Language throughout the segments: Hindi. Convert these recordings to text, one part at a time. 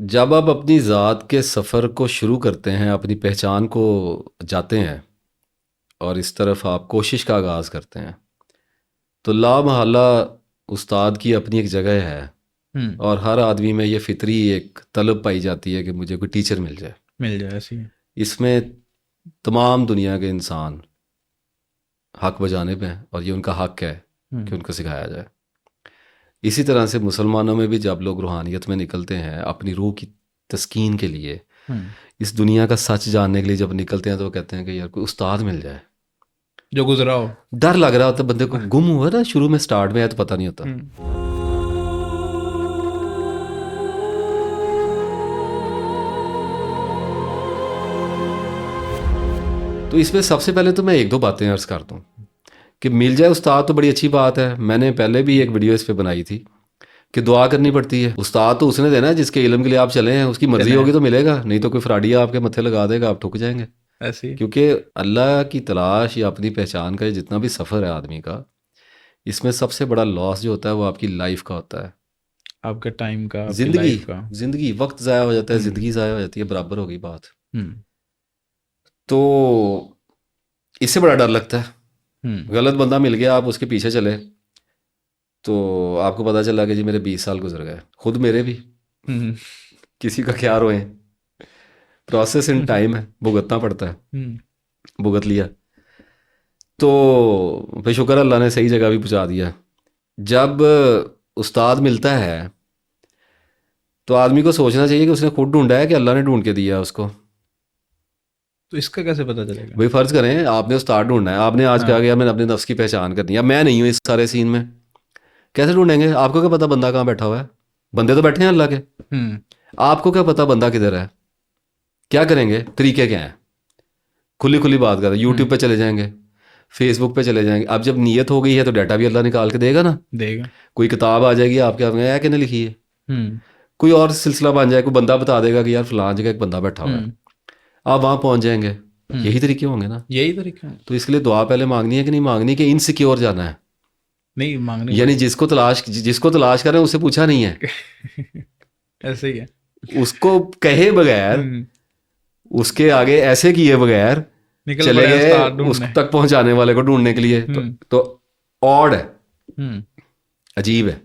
जब आप अपनी ज़ात के सफ़र को शुरू करते हैं, अपनी पहचान को जाते हैं और इस तरफ आप कोशिश का आगाज़ करते हैं, तो लामहला उस्ताद की अपनी एक जगह है। हम्म। और हर आदमी में ये फितरी एक तलब पाई जाती है कि मुझे कोई टीचर मिल जाए। मिल जाए ऐसी है। इसमें तमाम दुनिया के इंसान हक बजाने पे हैं और ये उनका हक है कि हम्म। उनको सिखाया जाए। इसी तरह से मुसलमानों में भी जब लोग रूहानियत में निकलते हैं अपनी रूह की तस्कीन के लिए, हम्म। इस दुनिया का सच जानने के लिए जब निकलते हैं, तो वो कहते हैं कि यार कोई उस्ताद मिल जाए। जो गुजरा हो। डर लग रहा होता है बंदे को, गुम हुआ ना शुरू में, स्टार्ट में है तो पता नहीं होता। हम्म। तो इसमें सबसे पहले तो मैं एक दो बातें अर्ज करता हूँ कि मिल जाए उस्ताद तो बड़ी अच्छी बात है। मैंने पहले भी एक वीडियो इस पे बनाई थी कि दुआ करनी पड़ती है। उस्ताद तो उसने देना है जिसके इल्म के लिए आप चले हैं, उसकी मर्जी चले होगी तो मिलेगा, नहीं तो कोई फ्राडिया आपके मत्थे लगा देगा, आप ठुक जाएंगे। ऐसी है। क्योंकि अल्लाह की तलाश या अपनी पहचान का जितना भी सफ़र है आदमी का, इसमें सबसे बड़ा लॉस जो होता है वो आपकी लाइफ का होता है। आपके टाइम का, आपकी जिंदगी, लाइफ का। जिंदगी वक्त ज़ाया हो जाता है, हम्म। ज़िंदगी ज़ाया हो जाती है, बराबर हो गई बात। हम्म। तो इससे बड़ा डर लगता है। हम्म। गलत बंदा मिल गया, आप उसके पीछे चले, तो आपको पता चला कि जी मेरे 20 साल गुजर गए, खुद मेरे भी। हम्म। किसी का क्या रोए, प्रोसेस इन हम्म। टाइम है, भुगतना पड़ता है। हम्म। भुगत लिया तो भाई शुक्र अल्लाह ने सही जगह भी पहुंचा दिया। जब उस्ताद मिलता है तो आदमी को सोचना चाहिए कि उसने खुद ढूंढा है कि अल्लाह ने ढूंढ के दिया है उसको। तो इसका कैसे पता चलेगा? भाई फ़र्ज़ करें आपने उस्ताद ढूंढना है, आपने आज कहा हाँ। कि यार मैंने अपने नफ्स की पहचान करनी है, अब मैं नहीं हूँ इस सारे सीन में, कैसे ढूंढेंगे? आपको क्या पता बंदा कहाँ बैठा हुआ है? बंदे तो बैठे हैं अल्लाह के। हम्म। आपको क्या पता बंदा किधर है? क्या करेंगे? तरीके क्या हैं? खुली खुली बात कर, यूट्यूब हम्म। पे चले जाएंगे, फेसबुक पे चले जाएंगे। अब जब नीयत हो गई है तो डाटा भी अल्लाह निकाल के देगा ना। देगा। कोई किताब आ जाएगी आपके हाथ में, है कि नहीं लिखी है, हम्म। कोई और सिलसिला बन जाए, कोई बंदा बता देगा कि यार फलां जगह एक बंदा बैठा हुआ है, हम्म। आप वहाँ पहुँच जाएंगे। हम्म। यही तरीके होंगे ना। यही तरीका है। तो इसके लिए दुआ पहले मांगनी है कि नहीं मांगनी, कि इनसिक्योर जाना है? नहीं, मांगनी यानी पड़ेगी। जिसको तलाश कर रहे हैं उससे पूछा नहीं है, ऐसे ही है। उसको कहे बगैर, हम्म। उसके आगे ऐसे किए बगैर निकल चले पड़े हैं गए उस्ताद उस ढूंढने। तक पहुंचाने वाले को ढूंढने के लिए। हम्म। तो ऑड है, हम्म। अजीब है।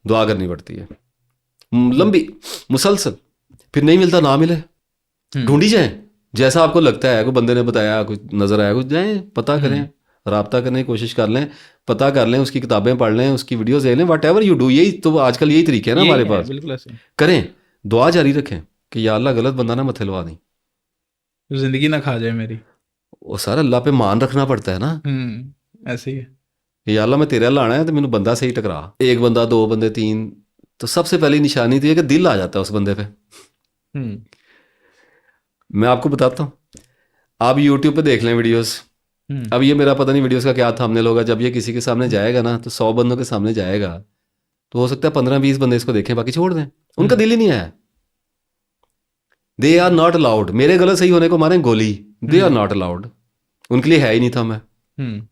दुआ करनी पड़ती है हम्म। लंबी, मुसलसल। फिर नहीं मिलता ना मिले, हम्म। ढूंढी जाए। जैसा आपको लगता है, कोई बंदे ने बताया, कुछ नजर आया, कुछ जाए पता करें, हम्म। राब्ता करने की कोशिश कर लें, पता कर लें, उसकी किताबें पढ़ लें, उसकी वीडियोस देख लें, वट एवर यू डू। यही तो आजकल यही तरीके हैं ना यही हमारे है, पास। बिल्कुल ऐसे ही। करें, दुआ जारी रखें कि या अल्लाह गलत बंदा ना मथे लवा दी। जिंदगी ना खा जाए मेरी। वो सारा अल्लाह पे मान रखना पड़ता है ना। ऐसे ही है। कि या अल्लाह मैं तेरे अल्लाह आना है तो मैंने बंदा सही टकरा, एक बंदा, दो बंदे, तीन। तो सबसे पहली निशानी थी कि दिल आ जाता है उस बंदे पे। हम्म। मैं आपको बताता हूँ, आप यूट्यूब पे देख लें वीडियोस। हम्म। अब ये मेरा पता नहीं वीडियोस का क्या थंबनेल होगा, जब ये किसी के सामने जाएगा ना, तो 100 बंदों के सामने जाएगा, तो हो सकता है 15-20 बंदे इसको देखें, बाकी छोड़ दें। उनका हम्म। दिल ही नहीं है। They are not allowed. मेरे गलत सही होने को मारे गोली, they are hmm. Not allowed. उनके लिए है ही नहीं था मैं। हम्म।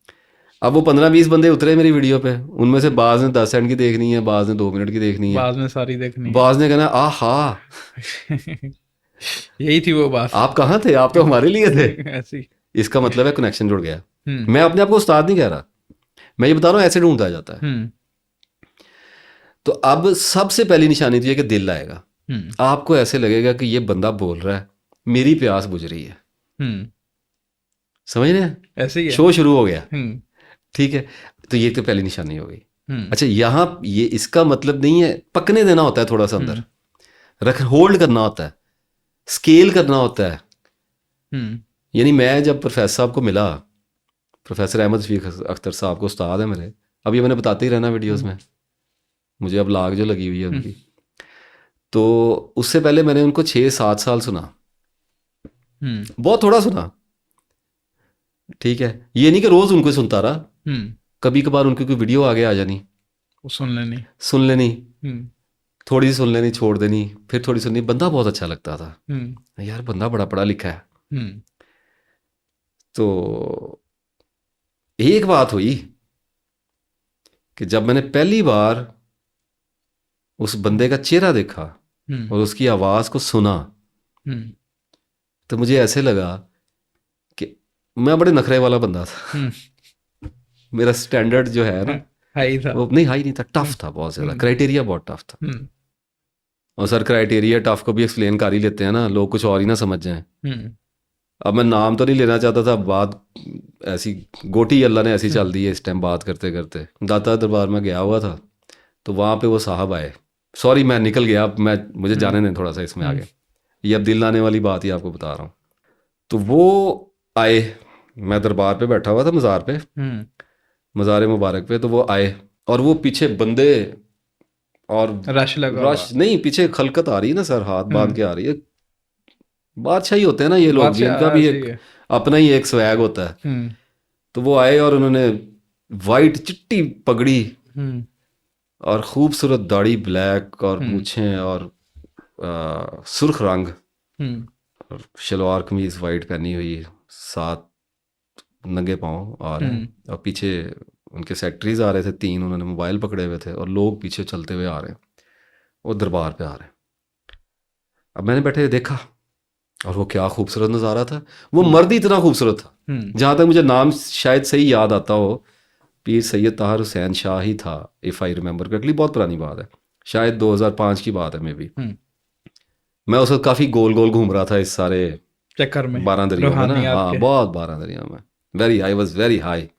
अब वो 15-20 बंदे उतरे मेरी वीडियो पे, उनमें से बाज ने 10 सेकंड की देखनी है, बाज ने 2 मिनट की देखनी है, बाद में सारी देखनी है। बाज ने कहना आ हा, यही थी वो बात। आप कहाँ थे, आप तो हमारे लिए थे। ऐसी। इसका मतलब है कनेक्शन जुड़ गया। हम्म। मैं अपने आप को उस्ताद नहीं कह रहा, मैं ये बता रहा हूँ ऐसे ढूंढता जाता है। हम्म। तो अब सबसे पहली निशानी तो ये कि दिल आएगा। हम्म। आपको ऐसे लगेगा कि ये बंदा बोल रहा है, मेरी प्यास बुझ रही है। हम्म। समझ रहे हैं? ऐसे ही है। शो शुरू हो गया। हम्म। ठीक है, तो ये तो पहली निशानी हो गई। हम्म। अच्छा, यहाँ ये इसका मतलब नहीं है, पकने देना होता है थोड़ा सा अंदर, हम्म। रख होल्ड करना होता है, स्केल करना होता है। हम्म। यानी मैं जब प्रोफेसर साहब को मिला, प्रोफेसर अहमद शफीक अख्तर साहब को, उस्ताद है मेरे, अब ये मैंने बताते ही रहना वीडियोस हम्म। में, मुझे अब लाग जो लगी हुई है हम्म। उनकी। तो उससे पहले मैंने उनको 6-7 साल सुना, हम्म। बहुत थोड़ा सुना। ठीक है, ये नहीं कि रोज़ उनको सुनता रहा, हम्म। कभी कभार उनकी कोई वीडियो आगे आ जानी, वो सुन लेनी। सुन लेनी, हम्म। थोड़ी सी सुन लेनी, छोड़ देनी, फिर थोड़ी सुननी। बंदा बहुत अच्छा लगता था, हम्म। यार बंदा बड़ा पढ़ा लिखा है। हम्म। तो एक बात हुई कि जब मैंने पहली बार उस बंदे का चेहरा देखा, और उसकी आवाज़ को सुना तो मुझे ऐसे लगा कि मैं बड़े नखरे वाला बंदा था। मेरा स्टैंडर्ड जो है ना हाई था। वो नहीं, हाई नहीं था, टफ था बहुत ज़्यादा, क्राइटेरिया बहुत टफ था। और सर क्राइटेरिया टफ को भी एक्सप्लेन कर ही लेते हैं ना, लोग कुछ और ही ना समझ जाएं। अब मैं नाम तो नहीं लेना चाहता था, बात ऐसी गोटी अल्लाह ने ऐसी चल दी है इस टाइम बात करते करते। दाता दरबार में गया हुआ था तो वहाँ पे वो साहब आए। सॉरी मैं निकल गया, अब मैं मुझे जाने दें थोड़ा सा इसमें आगे, ये अब दिल लाने वाली बात ही आपको बता रहा हूँ। तो वो आए, मैं दरबार पे बैठा हुआ था मज़ार पे, मज़ार मुबारक पे, तो वो आए और वो पीछे बंदे और रश लगा रश नहीं, पीछे खलकत आ रही है ना सर, हाथ बांध के आ रही है। बादशाही होते हैं ना ये लोग भी, इनका भी एक अपना ही एक स्वैग होता है। तो वो आए और उन्होंने वाइट चिट्टी पगड़ी और खूबसूरत दाढ़ी ब्लैक और मूछें और सुर्ख रंग और शलवार कमीज वाइट पहनी हुई, साथ नंगे पाँव आ रहे हैं और पीछे उनके सेक्रेटरीज आ रहे थे 3, उन्होंने मोबाइल पकड़े हुए थे और लोग पीछे चलते हुए आ रहे हैं, वो दरबार पे आ रहे हैं। अब मैंने बैठे देखा और वो क्या खूबसूरत नज़ारा था। वो मर्द ही इतना खूबसूरत था, जहाँ तक मुझे नाम शायद सही याद आता हो, पीर सैयद ताहर हुसैन शाह ही था, इफ़ आई रिमेंबर करेक्टली। बहुत पुरानी बात है, शायद 2005 की बात है मे बी। मैं उस वक्त काफ़ी गोल गोल घूम रहा था इस सारे चक्कर में, बारादरियों में ना, हाँ बहुत बारादरियों में, very I was very high.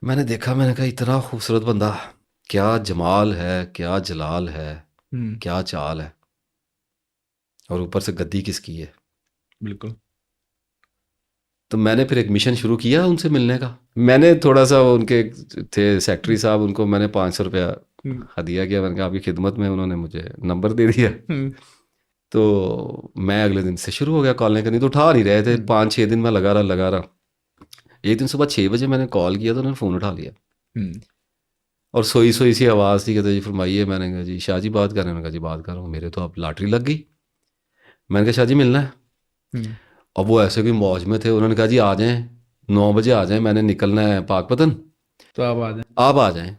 मैंने देखा, मैंने कहा इतना खूबसूरत बंदा, क्या जमाल है, क्या जलाल है, क्या चाल है, और ऊपर से गद्दी किसकी है। बिल्कुल। तो मैंने फिर एक मिशन शुरू किया उनसे मिलने का। मैंने थोड़ा सा, उनके थे सेक्रेटरी साहब, उनको मैंने 500 रुपया हदिया किया। मैंने कहा आपकी खिदमत में, उन्होंने मुझे नंबर दे दिया। तो मैं अगले दिन से शुरू हो गया कॉल करनी, तो उठा नहीं रहे थे। 5-6 दिन में लगा रहा। एक दिन सुबह 6 बजे मैंने कॉल किया तो उन्होंने फ़ोन उठा लिया और सोई सोई सी आवाज़ थी, कहते जी फरमाइए। मैंने कहा जी शाह जी बात कर रहे हैं। मैंने कहा जी बात कर रहा हूँ, मेरे तो अब लॉटरी लग गई। मैंने कहा शाह जी मिलना है। और वो ऐसे कोई मौज में थे, उन्होंने कहा जी आ जाएं, 9 बजे आ जाएं, मैंने निकलना है पाकपतन, तो आप आ जाएं, आप आ जाएं।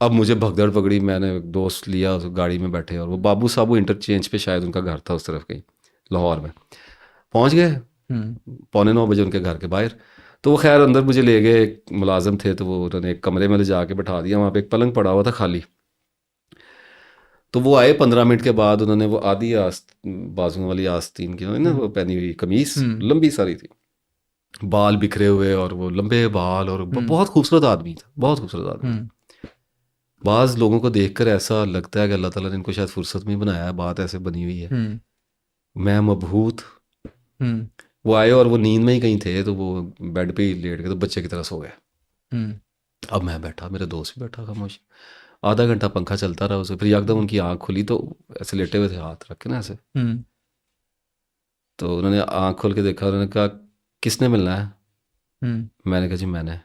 अब मुझे भगदड़ पकड़ी, मैंने एक दोस्त लिया, उस गाड़ी में बैठे, और वो बाबू साबू इंटरचेंज पे शायद उनका घर था उस तरफ कहीं लाहौर में। पहुंच गए 8:45 उनके घर के बाहर। तो वो खैर अंदर मुझे ले गए, एक मुलाजिम थे, तो वो उन्होंने एक कमरे में ले जाके बैठा दिया। वहाँ पे एक पलंग पड़ा हुआ था खाली। तो वो आए 15 मिनट के बाद, उन्होंने वो आधी बाजुओं वाली आस्तीन की ना वो पहनी हुई कमीज लंबी सारी थी, बाल बिखरे हुए और वो लंबे बाल, और बहुत खूबसूरत आदमी था, बहुत खूबसूरत आदमी। बाज़ लोगों को देखकर ऐसा लगता है कि अल्लाह ताला ने इनको शायद फुर्सत में ही बनाया है, बात ऐसे बनी हुई है। मैं मबहूत। वो आए और वो नींद में ही कहीं थे, तो वो बेड पे ही लेट गए, तो बच्चे की तरह सो गए। अब मैं बैठा, मेरा दोस्त भी बैठा खामोश। आधा घंटा पंखा चलता रहा उसे, फिर एकदम उनकी आँख खुली, तो ऐसे लेटे हुए थे हाथ रख के ना ऐसे। तो उन्होंने आँख खोल के देखा, उन्होंने कहा किसने मिलना है? मैंने कहा जी मैंने।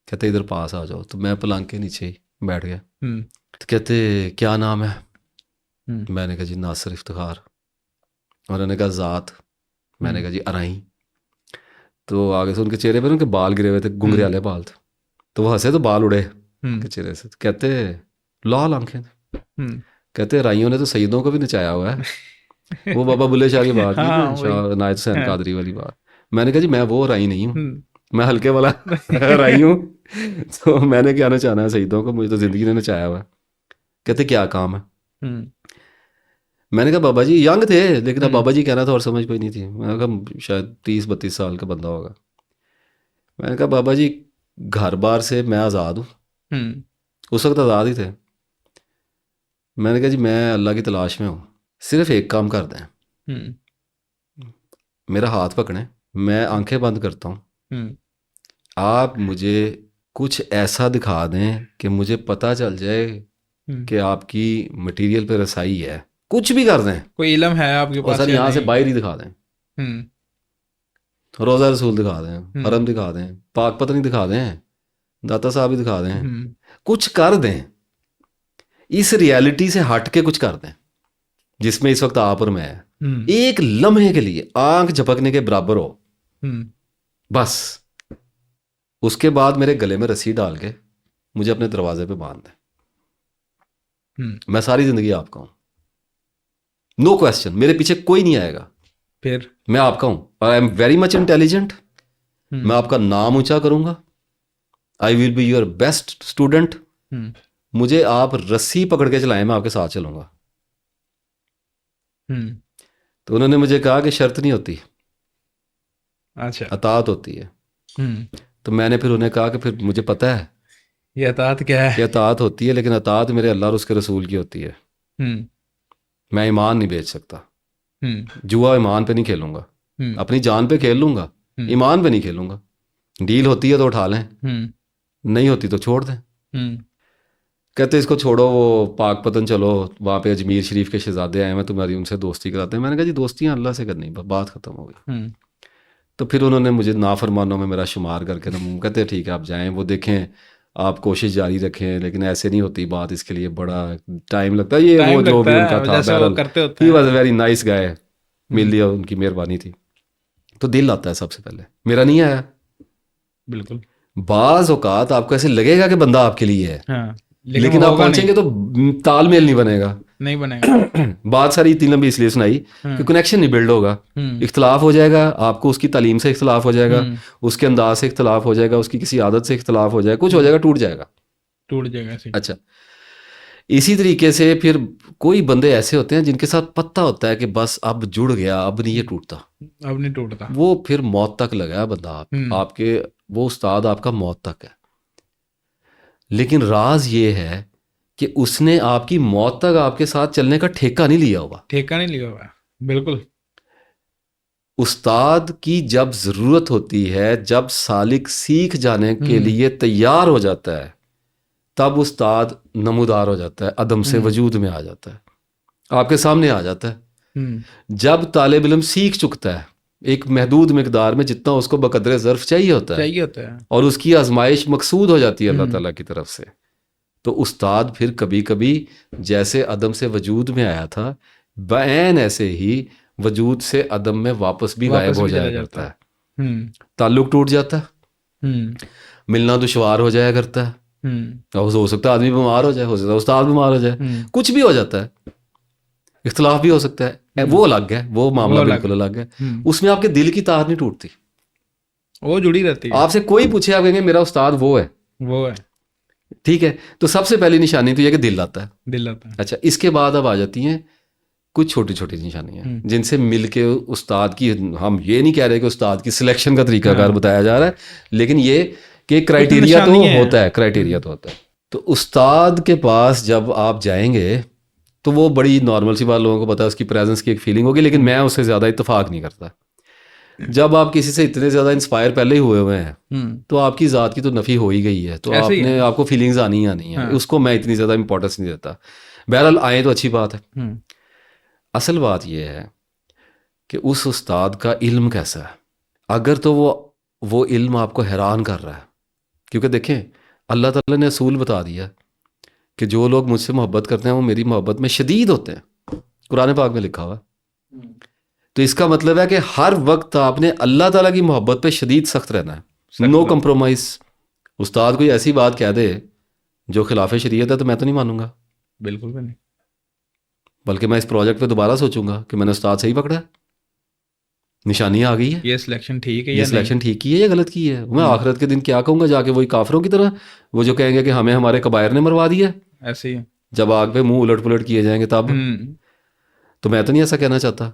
कहते इधर पास आ जाओ। तो मैं पलंग के नीचे ही बैठ गया। तो कहते क्या नाम है? मैंने कहा जी नासिर इफ्तिखार। और उन्होंने कहा ज़ात? मैंने कहा जी अराई। तो आगे से उनके चेहरे पर उनके बाल गिरे हुए थे, घुंघराले बाल थे, तो वो हंसे तो बाल उड़े उनके चेहरे से। तो कहते लाल आंखें। कहते राइयों ने तो सईदों को भी नचाया हुआ है। वो बाबा बुल्ले शाह की बात की ना, शाह नायत हुसैन कादरी वाली बात। मैंने कहा जी मैं वो राई नहीं हूँ, मैं हल्के वाला राई हूँ। तो मैंने क्या नचाना है सईदों को, मुझे तो ज़िंदगी ने नचाया हुआ है। कहते क्या काम है? मैंने कहा बाबा जी, यंग थे लेकिन अब बाबा जी कहना था और समझ कोई नहीं थी। मैंने कहा शायद 30-32 साल का बंदा होगा। मैंने कहा बाबा जी घर बार से मैं आज़ाद हूँ। उस वक्त आज़ाद ही थे। मैंने कहा जी मैं अल्लाह की तलाश में हूँ, सिर्फ एक काम कर दें, मेरा हाथ पकड़ें, मैं आंखें बंद करता हूँ, आप मुझे कुछ ऐसा दिखा दें कि मुझे पता चल जाए कि आपकी मटेरियल पे रसाई है। कुछ भी कर दें, कोई इल्म है आपके और पास सर या यहाँ से नहीं? बाहर ही दिखा दें, रोज़ा रसूल दिखा दें, हरम दिखा दें, पाक पतनी दिखा दें, दाता साहब ही दिखा दें, कुछ कर दें, इस रियलिटी से हट के कुछ कर दें जिसमें इस वक्त आप और मैं है। एक लम्हे के लिए आंख झपकने के बराबर हो बस। उसके बाद मेरे गले में रस्सी डाल के मुझे अपने दरवाजे पे बांध दें। मैं सारी जिंदगी आपका हूं, नो क्वेश्चन, मेरे पीछे कोई नहीं आएगा, फिर मैं आपका हूं, और I am very much intelligent, मैं आपका नाम ऊंचा करूंगा, I will be your best student, मुझे आप रस्सी पकड़ के चलाएं, मैं आपके साथ चलूंगा। तो उन्होंने मुझे कहा कि शर्त नहीं होती, अच्छा, अतात होती है। तो मैंने फिर उन्हें कहा कि फिर मुझे पता है ये अतात क्या कि है? अतात होती है, लेकिन अतात मेरे अल्लाह और उसके रसूल की होती है, मैं ईमान नहीं बेच सकता, जुआ ईमान पे नहीं खेलूंगा, अपनी जान पे खेल लूंगा, ईमान पे नहीं खेलूंगा। डील होती है तो उठा लें, नहीं होती तो छोड़ दें। कहते इसको छोड़ो, वो पाक पतन चलो, वहाँ पे अजमेर शरीफ के शहजादे आए हैं, तुम्हारी उनसे दोस्ती कराते हैं। मैंने कहा जी दोस्तियाँ अल्लाह से करनी, बात खत्म हो गई। तो फिर उन्होंने मुझे नाफरमानों में मेरा शुमार करके ना, कहते ठीक है आप जाएं, वो देखें, आप कोशिश जारी रखें, लेकिन ऐसे नहीं होती बात, इसके लिए बड़ा टाइम लगता है, ये वो टाइम जो भी लगता उनका है, था। जैसे वो बहरहाल करते होते ही हैं। वॉज वेरी नाइस गाय, मिल लिया, उनकी मेहरबानी थी। तो दिल आता है सबसे पहले, मेरा नहीं आया। बिल्कुल। बाज औकात आपको ऐसे लगेगा कि बंदा आपके लिए है, हाँ, लेकिन वो आप होगा पहुंचेंगे तो तालमेल नहीं बनेगा। नहीं बनेगा। बात सारी इतनी लंबी इसलिए सुनाई कि कनेक्शन नहीं बिल्ड होगा, इख्तलाफ हो जाएगा, आपको उसकी तालीम से इख्तलाफ हो जाएगा, उसके अंदाज से इख्तलाफ हो जाएगा, उसकी किसी आदत से इख्तलाफ हो जाएगा, कुछ हो जाएगा, टूट जाएगा। टूट जाएगा ऐसे। अच्छा, इसी तरीके से फिर कोई बंदे ऐसे होते हैं जिनके साथ पता होता है कि बस अब जुड़ गया, अब नहीं ये टूटता, अब नहीं टूटता, वो फिर मौत तक लगा है बंदा आपके, वो उस्ताद आपका मौत तक है। लेकिन राज ये है कि उसने आपकी मौत तक आपके साथ चलने का ठेका नहीं लिया हुआ। ठेका नहीं लिया हुआ, बिल्कुल। उस्ताद की जब ज़रूरत होती है, जब सालिक सीख जाने के लिए तैयार हो जाता है, तब उस्ताद नमूदार हो जाता है, अदम से वजूद में आ जाता है, आपके सामने आ जाता है। जब तालिब इल्म सीख चुकता है एक महदूद मिकदार में, जितना उसको बकदरे ज़र्फ चाहिए होता है, और उसकी आजमाइश मकसूद हो जाती है अल्लाह ताला की तरफ से, तो उस्ताद फिर कभी कभी जैसे अदम से वजूद में आया था, बैन ऐसे ही वजूद से अदम में वापस भी गायब हो जाया करता है। ताल्लुक टूट जाता है, मिलना दुश्वार हो जाया करता है, हो सकता है आदमी बीमार हो जाए, हो सकता है उस्ताद बीमार हो जाए, कुछ भी हो जाता है, इख्तलाफ भी हो सकता है, वो अलग है, वो मामला बिल्कुल अलग है। उसमें आपके दिल की तार नहीं टूटती, वो जुड़ी रहती है। आपसे कोई पूछे, आप कहेंगे मेरा उस्ताद वो है, ठीक है। तो सबसे पहली निशानी तो यह कि दिल आता है, दिल आता है। अच्छा, इसके बाद अब आ जाती हैं कुछ छोटी छोटी निशानियां जिनसे मिलके उस्ताद की, हम ये नहीं कह रहे कि उस्ताद की सिलेक्शन का तरीकाकार बताया जा रहा है, लेकिन ये कि क्राइटेरिया तो होता है, क्राइटेरिया तो होता है। तो उस्ताद के पास जब आप जाएंगे तो वो बड़ी नॉर्मल सी बात, लोगों को पता है, उसकी प्रेजेंस की एक फीलिंग होगी, लेकिन मैं उससे ज़्यादा इत्तेफाक नहीं करता। जब आप किसी से इतने ज़्यादा इंस्पायर पहले ही हुए हुए हैं, तो आपकी ज़ात की तो नफ़ी हो ही गई है, तो आपने आपको फीलिंग्स आनी ही आनी है, उसको मैं इतनी ज़्यादा इंपॉर्टेंस नहीं देता। बहरहाल आए तो अच्छी बात है। असल बात यह है कि उस उस्ताद का इल्म कैसा है। अगर तो वो इल्म आपको हैरान कर रहा है, क्योंकि देखें अल्लाह ताला ने असूल बता दिया कि जो लोग मुझसे मोहब्बत करते हैं वो मेरी मोहब्बत में शदीद होते हैं, कुरान पाक में लिखा हुआ। तो इसका मतलब है कि हर वक्त आपने अल्लाह ताला की मोहब्बत पे शदीद सख्त रहना है, नो कंप्रोमाइज। उस्ताद कोई ऐसी बात कह दे जो खिलाफ शरीयत है तो मैं तो नहीं मानूंगा, बिल्कुल भी नहीं, बल्कि मैं इस प्रोजेक्ट पे दोबारा सोचूंगा कि मैंने उस्ताद सही पकड़ा है, निशानी आ गई है, ये सिलेक्शन ठीक है, ये सिलेक्शन ठीक की है या गलत की है। मैं आखिरत के दिन क्या कहूंगा जाके, वही काफिरों की तरह, वो जो कहेंगे कि हमें हमारे कबायर ने मरवा दिया, ऐसे ही जब आग पे मुंह उलट पुलट किए जाएंगे तब। तो मैं तो नहीं ऐसा कहना चाहता,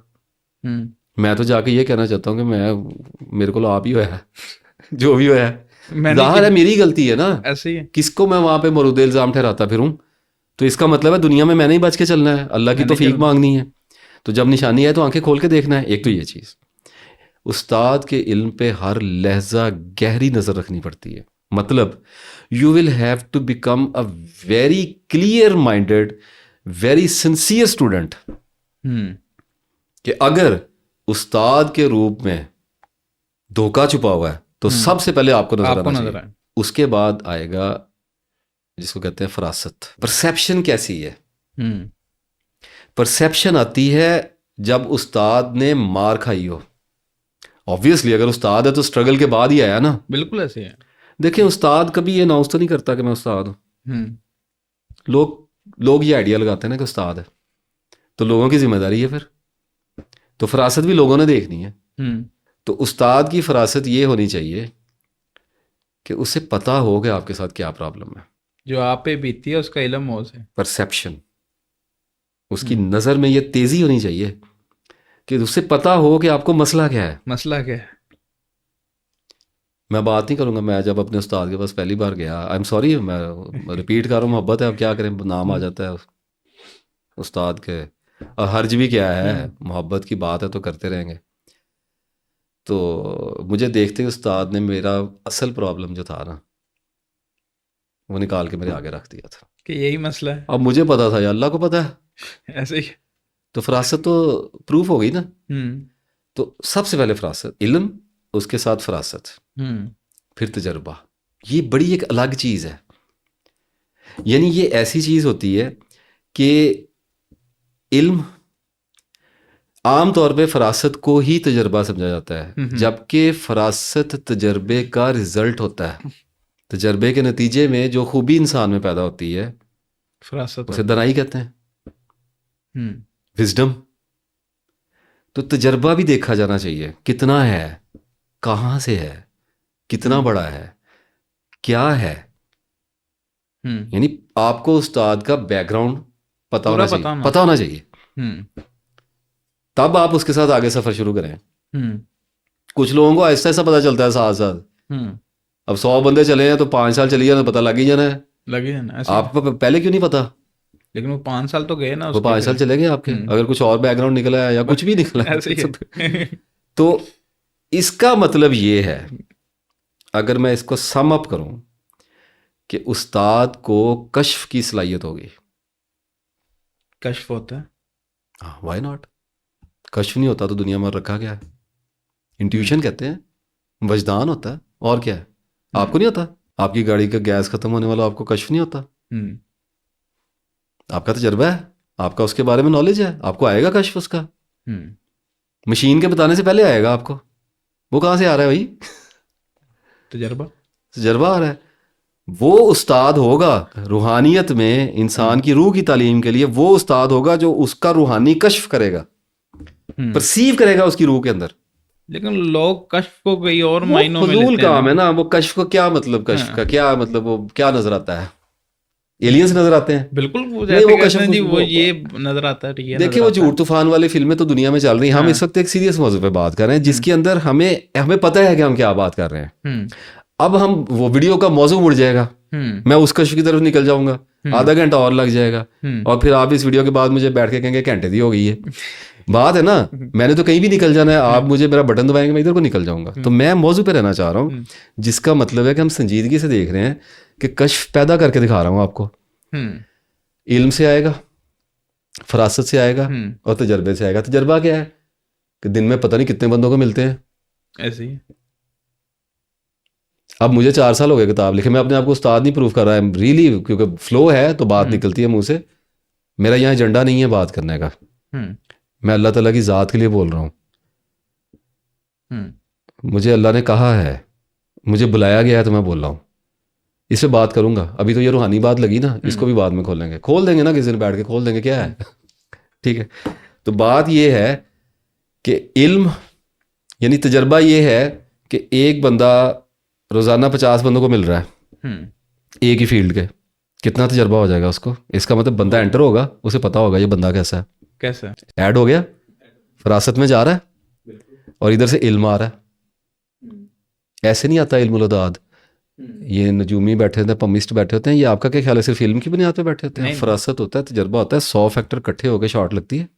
मैं तो जाके ये कहना चाहता हूँ कि मेरे को आप ही हुआ है जो भी हुआ है, जाहिर है मेरी गलती है ना, ऐसे ही है। किसको मैं वहां पे मरूद इल्जाम ठहराता फिरूं। तो इसका मतलब है दुनिया में मैंने ही बच के चलना है, अल्लाह की तौफीक मांगनी है। तो जब निशानी है तो आंखें खोल के देखना है। एक तो ये चीज़, उस्ताद के इल्म पे हर लहजा गहरी नज़र रखनी पड़ती है। मतलब you will have to become a very clear minded, very sincere student, कि अगर उस्ताद के रूप में धोखा छुपा हुआ है तो सबसे पहले आपको नजर आना चाहिए। उसके बाद आएगा जिसको कहते हैं फरासत, परसेप्शन कैसी है। परसेप्शन आती है जब उस्ताद ने मार खाई हो। ऑब्वियसली अगर उस्ताद है तो स्ट्रगल के बाद ही आया ना, बिल्कुल ऐसे है। देखिए उस्ताद कभी ये अनाउंस तो नहीं करता कि मैं उस्ताद हूँ। लोग लोग ये आइडिया लगाते हैं ना कि उस्ताद है तो लोगों की जिम्मेदारी है फिर, तो फरासत भी लोगों ने देखनी है। तो उस्ताद की फरासत ये होनी चाहिए कि उसे पता हो कि आपके साथ क्या प्रॉब्लम है, जो आप पे बीतती है उसका इल्म हो उसे। परसेप्शन, उसकी नज़र में ये तेज़ी होनी चाहिए कि उसे पता हो कि आपको मसला क्या है। मसला क्या है? मैं बात नहीं करूंगा, मैं जब अपने उस्ताद के पास पहली बार गया, आई एम सॉरी मैं रिपीट कर रहा हूँ, मोहब्बत है, अब क्या करें, नाम आ जाता है उस्ताद के, और हर्ज भी क्या है, मोहब्बत की बात है तो करते रहेंगे। तो मुझे देखते ही उस्ताद ने मेरा असल प्रॉब्लम जो था ना वो निकाल के मेरे आगे रख दिया था। कि यही मसला है। अब मुझे पता था या अल्लाह को पता है, ऐसे ही। तो फरासत तो प्रूफ हो गई ना। हम्म। तो सबसे पहले फरासत, इल्म, उसके साथ फरासत, हम्म। फिर तजर्बा। ये बड़ी एक अलग चीज़ है, यानी ये ऐसी चीज़ होती है कि इल्म आम तौर पे फरासत को ही तजर्बा समझा जाता है, जबकि फरासत तजर्बे का रिजल्ट होता है। तजर्बे के नतीजे में जो खूबी इंसान में पैदा होती है फरासत उसे दनाई कहते हैं, विजडम। तो तजर्बा भी देखा जाना चाहिए, कितना है, कहाँ से है, कितना बड़ा है, क्या है। यानी आपको उस्ताद का बैकग्राउंड पता होना चाहिए, पता होना चाहिए, तब आप उसके साथ आगे सफर शुरू करें। कुछ लोगों को आहिस्ता आहिस्ता पता चलता है साथ साथ। अब 100 बंदे चले हैं तो 5 साल चली जाना, पता लग ही जाना है। लग ही जाना। आपको पहले क्यों नहीं पता? लेकिन वो 5 साल तो गए ना, वो 5 साल चले गए आपके, अगर कुछ और बैकग्राउंड निकला है या कुछ भी निकला है ऐसे ही है। तो इसका मतलब ये है, अगर मैं इसको सम अप करूं, कि उस्ताद को कश्फ की सलाहियत होगी। कश्फ होता है। हाँ, व्हाई नॉट? कश्फ नहीं होता तो दुनिया में रखा क्या है? इंट्यूशन कहते हैं, वजदान होता है, और क्या है? आपको नहीं होता? आपकी गाड़ी का गैस खत्म होने वाला, आपको कश्फ नहीं होता? आपका तजर्बा है, आपका उसके बारे में नॉलेज है, आपको आएगा कश्फ उसका। मशीन के बताने से पहले आएगा आपको। वो कहाँ से आ रहा है भाई? तजर्बा आ रहा है। वो उस्ताद होगा रूहानियत में, इंसान की रूह की तालीम के लिए वो उस्ताद होगा जो उसका रूहानी कश्फ करेगा, परसीव करेगा उसकी रूह के अंदर। लेकिन लोग कश्फ को कई और मायनों में फजूल लेते हैं काम है ना। वो कश्फ को क्या मतलब, कश्फ का क्या मतलब, वो क्या नजर आता है? एलियंस नजर आते हैं? बिल्कुल। वो नहीं, वो कश्फ जी, वो वो ये नजर आता है, ये देखिए, वो झूठ तूफान वाली फिल्में तो दुनिया में चल रही हैं। हम इस वक्त एक सीरियस मौजू पे बात कर रहे हैं जिसके अंदर हमें पता है कि हम क्या बात कर रहे हैं। अब हम वो वीडियो का मौजू मुड़ जाएगा, मैं उस कश्फ की तरफ निकल जाऊंगा, आधा घंटा और लग जाएगा, और फिर आप इस वीडियो के बाद मुझे बैठ के कहेंगे घंटे दी हो गई है। बात है ना, मैंने तो कहीं भी निकल जाना है, आप मुझे मेरा बटन दबाएंगे, मैं इधर को निकल जाऊंगा। तो मैं मौजू पे रहना चाह रहा हूँ, जिसका मतलब है कि हम संजीदगी से देख रहे हैं कि कश्फ पैदा करके दिखा रहा हूँ आपको। इल्म से आएगा, फरासत से आएगा, और तजर्बे से आएगा। तजर्बा क्या है कि दिन में पता नहीं कितने बंदों को मिलते हैं। ऐसे ही। अब मुझे 4 साल हो गए किताब लिखे, मैं अपने आप को उस्ताद नहीं प्रूव कर रहा है रियली, क्योंकि फ्लो है तो बात निकलती है मुंह से। मेरा यहाँ एजेंडा नहीं है बात करने का, मैं अल्लाह ताला की ज़ात के लिए बोल रहा हूँ। मुझे अल्लाह ने कहा है, मुझे बुलाया गया है, तो मैं बोल रहा हूँ, इस पे बात करूंगा। अभी तो ये रूहानी बात लगी ना, इसको भी बाद में खोल देंगे ना, किसी दिन बैठ के खोल देंगे, क्या है। ठीक है, तो बात ये है कि इल्म यानी तजर्बा ये है कि एक बंदा रोज़ाना 50 बंदों को मिल रहा है एक ही फील्ड के, कितना तजर्बा हो जाएगा उसको? इसका मतलब बंदा एंटर होगा, उसे पता होगा ये बंदा कैसा है, कैसा ऐड हो गया, फरासत में जा रहा है, और इधर से इल्म आ रहा है। ऐसे नहीं आता इल्मुल उदाद। ये नजूमी बैठे होते हैं, पमिस्ट बैठे होते हैं, ये आपका क्या ख्याल है सिर्फ फिल्म की बुनियाद पे बैठे होते हैं? फरासत होता है, तजर्बा होता है, 100 फैक्टर इकट्ठे होकर शॉट लगती है।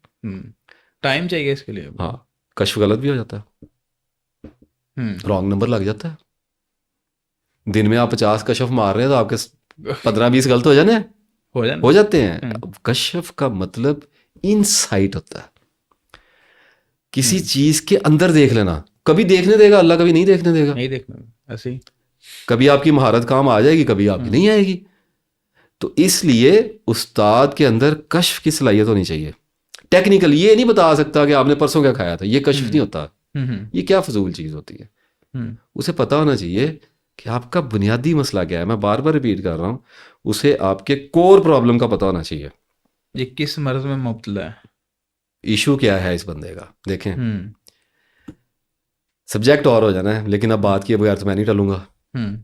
टाइम चाहिए इसके लिए। हाँ, कश्फ गलत भी हो जाता है, रॉन्ग नंबर लग जाता है। दिन में आप 50 कश्फ मार रहे हैं तो आपके 15-20 गलत हो जाते हैं। अब कश्फ का मतलब इनसाइट होता है, किसी चीज के अंदर देख लेना। कभी देखने देगा अल्लाह, कभी नहीं देखने देगा। नहीं देखने ऐसे ही। कभी आपकी महारत काम आ जाएगी, कभी आपकी नहीं आएगी। तो इसलिए उस्ताद के अंदर कश्फ की सलाहियत होनी चाहिए। टेक्निकल ये नहीं बता सकता कि आपने परसों क्या खाया था, ये कश्फ नहीं होता। ये क्या फजूल चीज होती है। उसे पता होना चाहिए कि आपका बुनियादी मसला क्या है। मैं बार बार रिपीट कर रहा हूँ, उसे आपके कोर प्रॉब्लम का पता होना चाहिए। ये किस मर्ज में मुब्तला है। इशू क्या है इस बंदे का, देखें। हम्म। सब्जेक्ट और हो जाना है, लेकिन अब बात किए बगैर तो मैं नहीं टलूंगा। हम्म।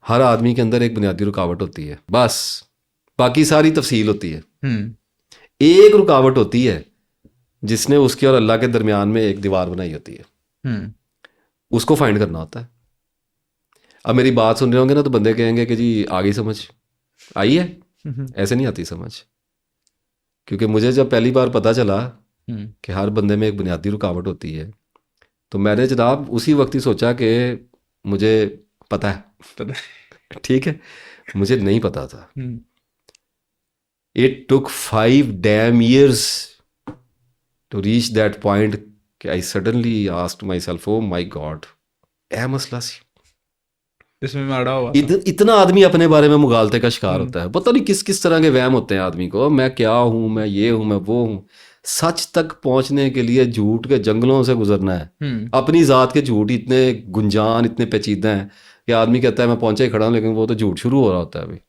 हर आदमी के अंदर एक बुनियादी रुकावट होती है, बस बाकी सारी तफसील होती है। हम्म। एक रुकावट होती है जिसने उसके और अल्लाह के दरमियान में एक दीवार बनाई होती है, हम्म। उसको फाइंड करना होता है। अब मेरी बात सुन रहे होंगे ना तो बंदे कहेंगे कि जी आ गई समझ, आई है। हम्म। ऐसे नहीं आती समझ, क्योंकि मुझे जब पहली बार पता चला हम्म। कि हर बंदे में एक बुनियादी रुकावट होती है, तो मैंने जनाब उसी वक्त ही सोचा कि मुझे पता पता। है। ठीक है, मुझे नहीं पता था। Hmm. It took 5 damn years to reach that point कि I suddenly asked myself, oh my God, ऐ मसला सी। इसमें मैं अड़ा हुआ था। इतना आदमी अपने बारे में मुगालते का शिकार हम्म। होता है, पता नहीं किस किस तरह के वहम होते हैं आदमी को, मैं क्या हूँ, मैं ये हूँ, मैं वो हूँ। सच तक पहुंचने के लिए झूठ के जंगलों से गुजरना है। हम्म। अपनी ज़ात के झूठ इतने गुंजान, इतने पेचीदा हैं कि आदमी कहता है मैं पहुंचा ही खड़ा हूँ, लेकिन वो तो झूठ शुरू हो रहा होता है अभी।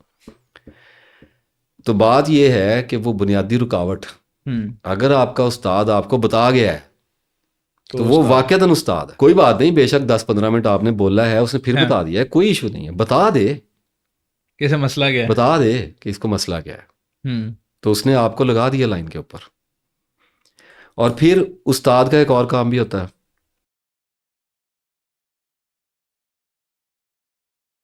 तो बात ये है कि वो बुनियादी रुकावट हम्म। अगर आपका उस्ताद आपको बता गया है तो वो उस्ताद। वाकयातन उस्ताद है। कोई बात नहीं, बेशक 10-15 मिनट आपने बोला है, उसने फिर हाँ। बता दिया है, कोई इशू नहीं है, बता दे, कैसे मसला क्या है। बता दे कि इसको मसला क्या है। हम्म। तो उसने आपको लगा दिया लाइन के ऊपर। और फिर उस्ताद का एक और काम भी होता है